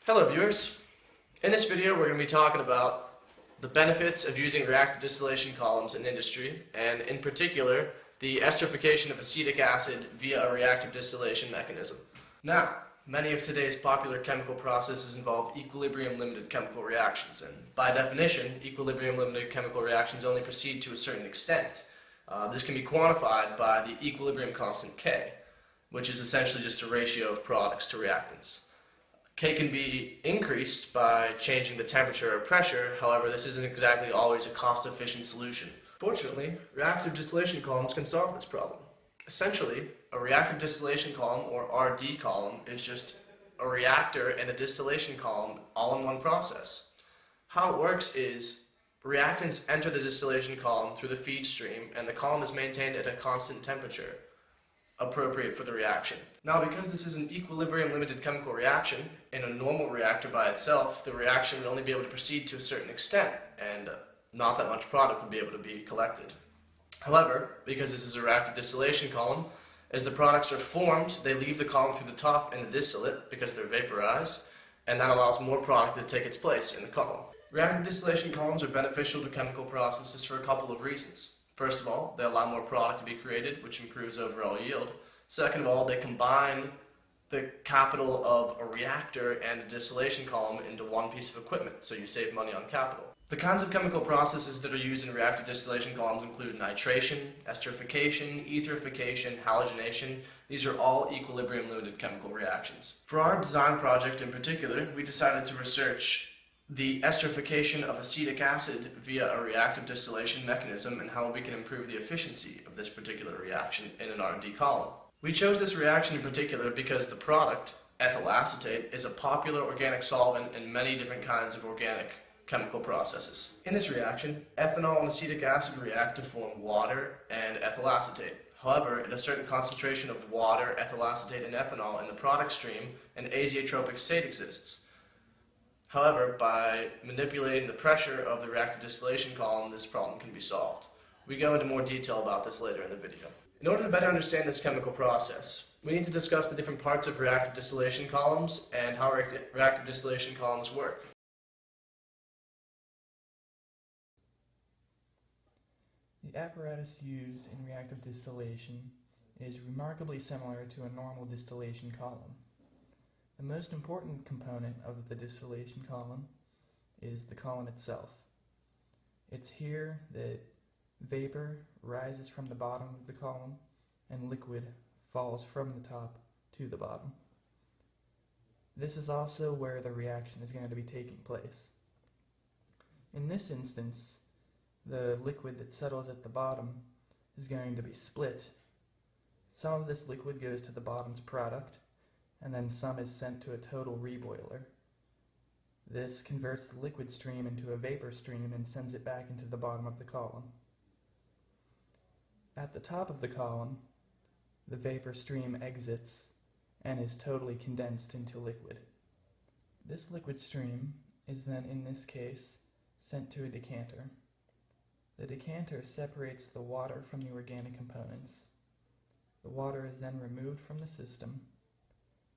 Hello viewers. In this video we're going to be talking about the benefits of using reactive distillation columns in industry, and in particular the esterification of acetic acid via a reactive distillation mechanism. Now, many of today's popular chemical processes involve equilibrium limited chemical reactions, and by definition equilibrium limited chemical reactions only proceed to a certain extent. This can be quantified by the equilibrium constant K, which is essentially just a ratio of products to reactants. K can be increased by changing the temperature or pressure, however this isn't exactly always a cost-efficient solution. Fortunately, reactive distillation columns can solve this problem. Essentially, a reactive distillation column, or RD column, is just a reactor and a distillation column all in one process. How it works is reactants enter the distillation column through the feed stream, and the column is maintained at a constant temperature appropriate for the reaction. Now, because this is an equilibrium limited chemical reaction, in a normal reactor by itself, the reaction would only be able to proceed to a certain extent, and not that much product would be able to be collected. However, because this is a reactive distillation column, as the products are formed, they leave the column through the top in the distillate because they're vaporized, and that allows more product to take its place in the column. Reactive distillation columns are beneficial to chemical processes for a couple of reasons. First of all, they allow more product to be created, which improves overall yield. Second of all, they combine the capital of a reactor and a distillation column into one piece of equipment, so you save money on capital. The kinds of chemical processes that are used in reactive distillation columns include nitration, esterification, etherification, halogenation. These are all equilibrium limited chemical reactions. For our design project in particular, we decided to research the esterification of acetic acid via a reactive distillation mechanism and how we can improve the efficiency of this particular reaction in an RD column. We chose this reaction in particular because the product, ethyl acetate, is a popular organic solvent in many different kinds of organic chemical processes. In this reaction, ethanol and acetic acid react to form water and ethyl acetate. However, at a certain concentration of water, ethyl acetate, and ethanol in the product stream, an azeotropic state exists. However, by manipulating the pressure of the reactive distillation column, this problem can be solved. We go into more detail about this later in the video. In order to better understand this chemical process, we need to discuss the different parts of reactive distillation columns and how reactive distillation columns work. The apparatus used in reactive distillation is remarkably similar to a normal distillation column. The most important component of the distillation column is the column itself. It's here that vapor rises from the bottom of the column and liquid falls from the top to the bottom. This is also where the reaction is going to be taking place. In this instance, the liquid that settles at the bottom is going to be split. Some of this liquid goes to the bottom's product, and then some is sent to a total reboiler. This converts the liquid stream into a vapor stream and sends it back into the bottom of the column. At the top of the column, the vapor stream exits and is totally condensed into liquid. This liquid stream is then, in this case, sent to a decanter. The decanter separates the water from the organic components. The water is then removed from the system,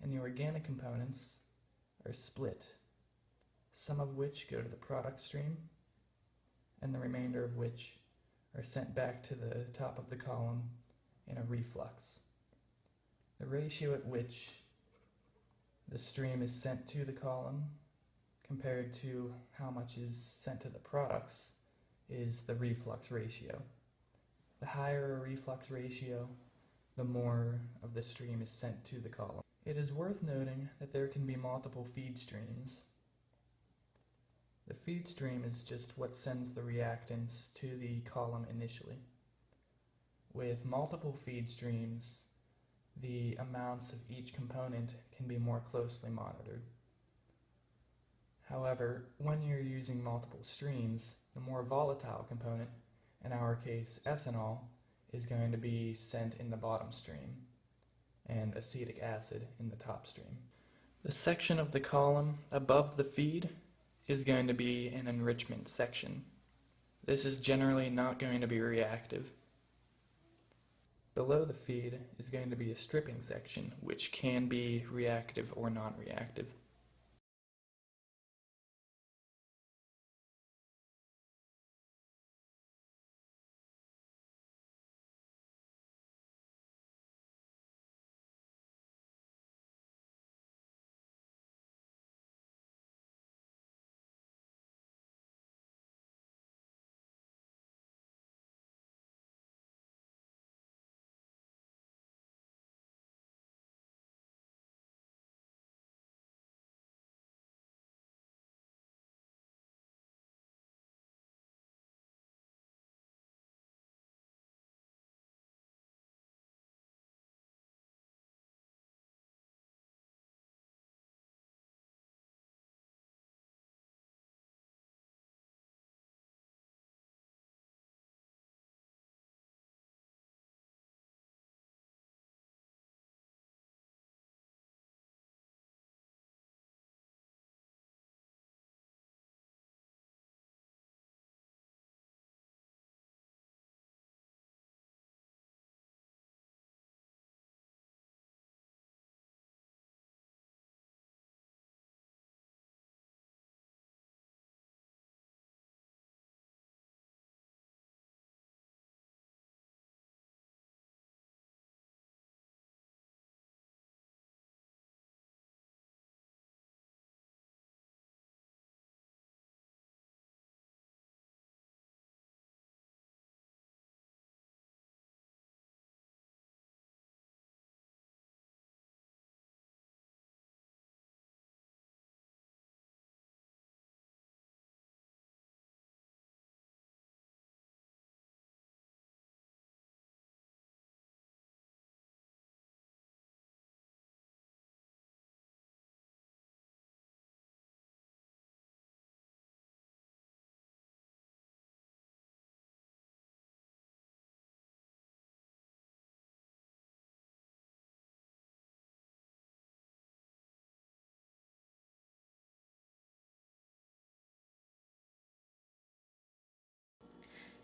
and the organic components are split, some of which go to the product stream, and the remainder of which are sent back to the top of the column in a reflux. The ratio at which the stream is sent to the column compared to how much is sent to the products is the reflux ratio. The higher a reflux ratio, the more of the stream is sent to the column. It is worth noting that there can be multiple feed streams. The feed stream is just what sends the reactants to the column initially. With multiple feed streams, the amounts of each component can be more closely monitored. However, when you're using multiple streams, the more volatile component, in our case ethanol, is going to be sent in the bottom stream, and acetic acid in the top stream. The section of the column above the feed is going to be an enrichment section. This is generally not going to be reactive. Below the feed is going to be a stripping section, which can be reactive or non-reactive.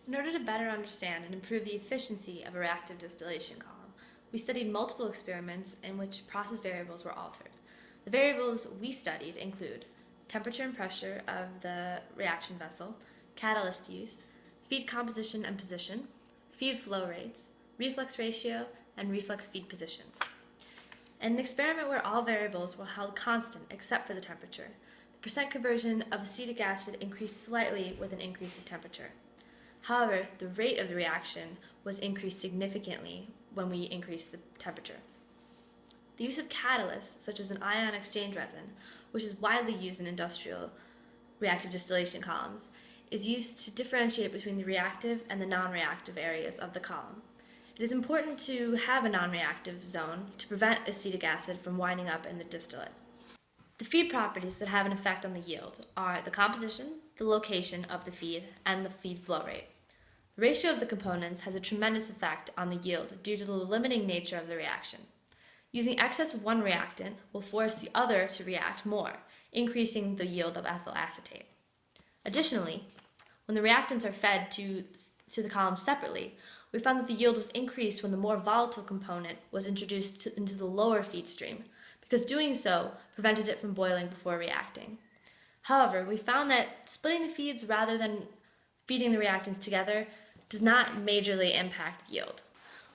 In order to better understand and improve the efficiency of a reactive distillation column, we studied multiple experiments in which process variables were altered. The variables we studied include temperature and pressure of the reaction vessel, catalyst use, feed composition and position, feed flow rates, reflux ratio, and reflux feed position. In an experiment where all variables were held constant except for the temperature, the percent conversion of acetic acid increased slightly with an increase in temperature. However, the rate of the reaction was increased significantly when we increased the temperature. The use of catalysts, such as an ion exchange resin, which is widely used in industrial reactive distillation columns, is used to differentiate between the reactive and the non-reactive areas of the column. It is important to have a non-reactive zone to prevent acetic acid from winding up in the distillate. The feed properties that have an effect on the yield are the composition, the location of the feed, and the feed flow rate. The ratio of the components has a tremendous effect on the yield due to the limiting nature of the reaction. Using excess of one reactant will force the other to react more, increasing the yield of ethyl acetate. Additionally, when the reactants are fed to the column separately, we found that the yield was increased when the more volatile component was introduced into the lower feed stream, because doing so prevented it from boiling before reacting. However, we found that splitting the feeds rather than feeding the reactants together does not majorly impact yield.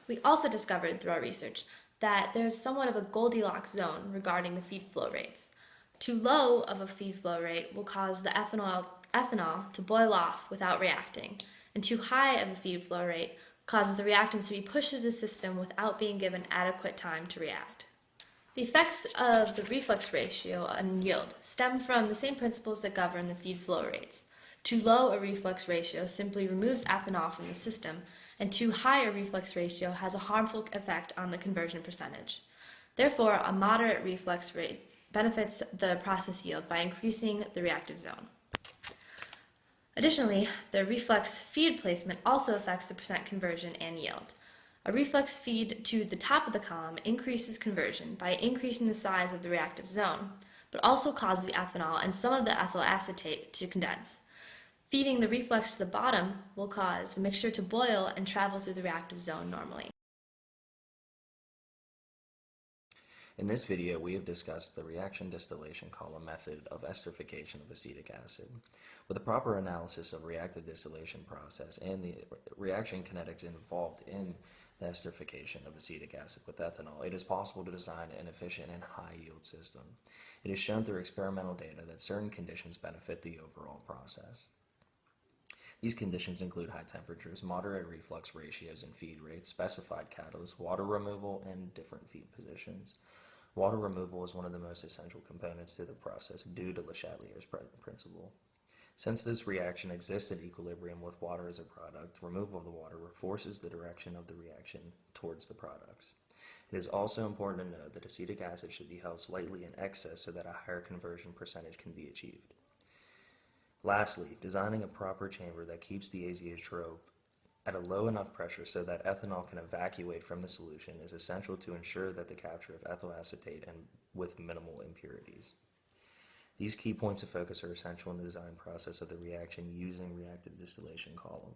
We also discovered through our research that there is somewhat of a Goldilocks zone regarding the feed flow rates. Too low of a feed flow rate will cause the ethanol to boil off without reacting, and too high of a feed flow rate causes the reactants to be pushed through the system without being given adequate time to react. The effects of the reflux ratio on yield stem from the same principles that govern the feed flow rates. Too low a reflux ratio simply removes ethanol from the system, and too high a reflux ratio has a harmful effect on the conversion percentage. Therefore, a moderate reflux rate benefits the process yield by increasing the reactive zone. Additionally, the reflux feed placement also affects the percent conversion and yield. A reflux feed to the top of the column increases conversion by increasing the size of the reactive zone, but also causes the ethanol and some of the ethyl acetate to condense. Feeding the reflux to the bottom will cause the mixture to boil and travel through the reactive zone normally. In this video, we have discussed the reaction distillation column method of esterification of acetic acid. With a proper analysis of reactive distillation process and the reaction kinetics involved in the esterification of acetic acid with ethanol, it is possible to design an efficient and high-yield system. It is shown through experimental data that certain conditions benefit the overall process. These conditions include high temperatures, moderate reflux ratios and feed rates, specified catalysts, water removal, and different feed positions. Water removal is one of the most essential components to the process due to Le Chatelier's principle. Since this reaction exists at equilibrium with water as a product, removal of the water forces the direction of the reaction towards the products. It is also important to note that acetic acid should be held slightly in excess so that a higher conversion percentage can be achieved. Lastly, designing a proper chamber that keeps the azeotrope at a low enough pressure so that ethanol can evacuate from the solution is essential to ensure that the capture of ethyl acetate and with minimal impurities. These key points of focus are essential in the design process of the reaction using reactive distillation column.